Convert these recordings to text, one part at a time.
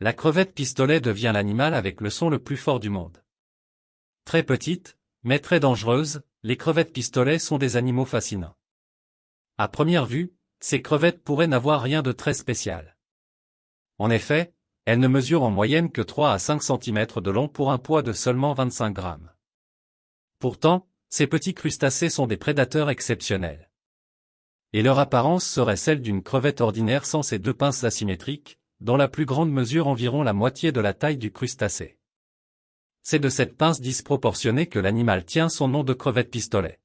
La crevette pistolet devient l'animal avec le son le plus fort du monde. Très petite, mais très dangereuse, les crevettes pistolets sont des animaux fascinants. À première vue, ces crevettes pourraient n'avoir rien de très spécial. En effet, elles ne mesurent en moyenne que 3 à 5 cm de long pour un poids de seulement 25 grammes. Pourtant, ces petits crustacés sont des prédateurs exceptionnels. Et leur apparence serait celle d'une crevette ordinaire sans ses deux pinces asymétriques, dont la plus grande mesure environ la moitié de la taille du crustacé. C'est de cette pince disproportionnée que l'animal tient son nom de crevette pistolet.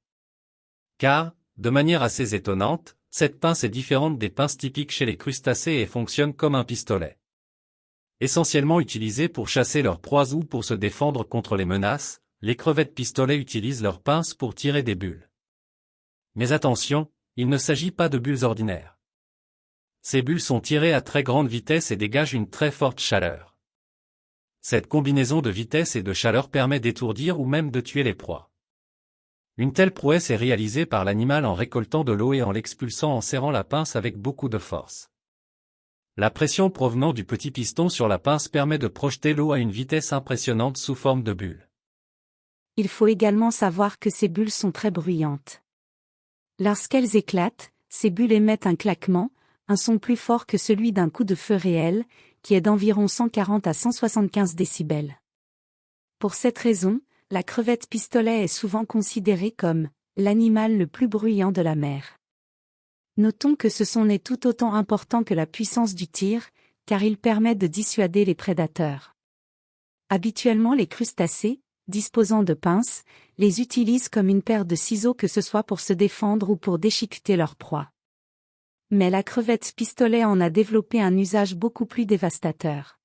Car, de manière assez étonnante, cette pince est différente des pinces typiques chez les crustacés et fonctionne comme un pistolet. Essentiellement utilisées pour chasser leurs proies ou pour se défendre contre les menaces, les crevettes pistolets utilisent leurs pinces pour tirer des bulles. Mais attention, il ne s'agit pas de bulles ordinaires. Ces bulles sont tirées à très grande vitesse et dégagent une très forte chaleur. Cette combinaison de vitesse et de chaleur permet d'étourdir ou même de tuer les proies. Une telle prouesse est réalisée par l'animal en récoltant de l'eau et en l'expulsant en serrant la pince avec beaucoup de force. La pression provenant du petit piston sur la pince permet de projeter l'eau à une vitesse impressionnante sous forme de bulles. Il faut également savoir que ces bulles sont très bruyantes. Lorsqu'elles éclatent, ces bulles émettent un claquement, un son plus fort que celui d'un coup de feu réel, qui est d'environ 140 à 175 décibels. Pour cette raison, la crevette pistolet est souvent considérée comme l'animal le plus bruyant de la mer. Notons que ce son est tout autant important que la puissance du tir, car il permet de dissuader les prédateurs. Habituellement les crustacés, disposant de pinces, les utilisent comme une paire de ciseaux que ce soit pour se défendre ou pour déchiqueter leur proie. Mais la crevette pistolet en a développé un usage beaucoup plus dévastateur.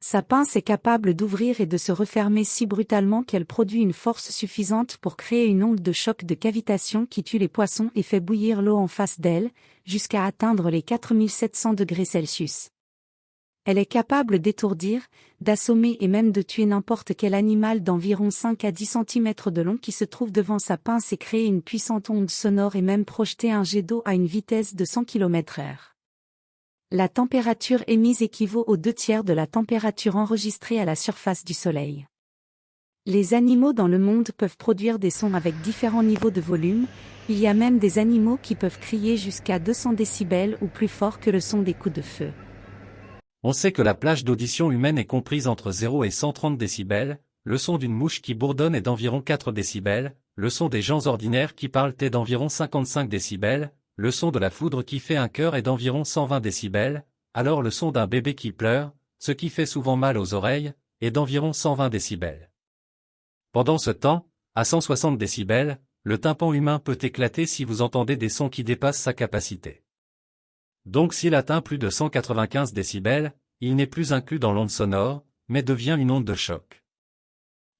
Sa pince est capable d'ouvrir et de se refermer si brutalement qu'elle produit une force suffisante pour créer une onde de choc de cavitation qui tue les poissons et fait bouillir l'eau en face d'elle, jusqu'à atteindre les 4700 degrés Celsius. Elle est capable d'étourdir, d'assommer et même de tuer n'importe quel animal d'environ 5 à 10 cm de long qui se trouve devant sa pince et créer une puissante onde sonore et même projeter un jet d'eau à une vitesse de 100 km/h. La température émise équivaut aux 2/3 de la température enregistrée à la surface du Soleil. Les animaux dans le monde peuvent produire des sons avec différents niveaux de volume, il y a même des animaux qui peuvent crier jusqu'à 200 décibels ou plus fort que le son des coups de feu. On sait que la plage d'audition humaine est comprise entre 0 et 130 décibels, le son d'une mouche qui bourdonne est d'environ 4 décibels, le son des gens ordinaires qui parlent est d'environ 55 décibels, le son de la foudre qui fait un cœur est d'environ 120 décibels, alors le son d'un bébé qui pleure, ce qui fait souvent mal aux oreilles, est d'environ 120 décibels. Pendant ce temps, à 160 décibels, le tympan humain peut éclater si vous entendez des sons qui dépassent sa capacité. Donc s'il atteint plus de 195 décibels, il n'est plus inclus dans l'onde sonore, mais devient une onde de choc.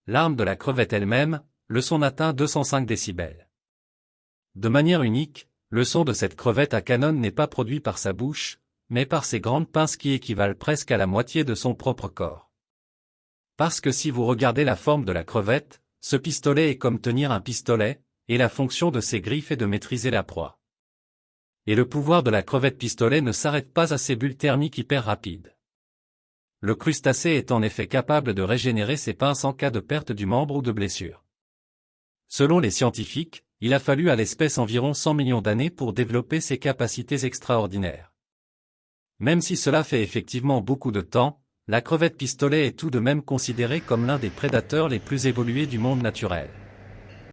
L'arme de la crevette elle-même, le son atteint 205 décibels. De manière unique, le son de cette crevette à canon n'est pas produit par sa bouche, mais par ses grandes pinces qui équivalent presque à la moitié de son propre corps. Parce que si vous regardez la forme de la crevette, ce pistolet est comme tenir un pistolet, et la fonction de ses griffes est de maîtriser la proie. Et le pouvoir de la crevette pistolet ne s'arrête pas à ses bulles thermiques hyper rapides. Le crustacé est en effet capable de régénérer ses pinces en cas de perte du membre ou de blessure. Selon les scientifiques, il a fallu à l'espèce environ 100 millions d'années pour développer ses capacités extraordinaires. Même si cela fait effectivement beaucoup de temps, la crevette pistolet est tout de même considérée comme l'un des prédateurs les plus évolués du monde naturel.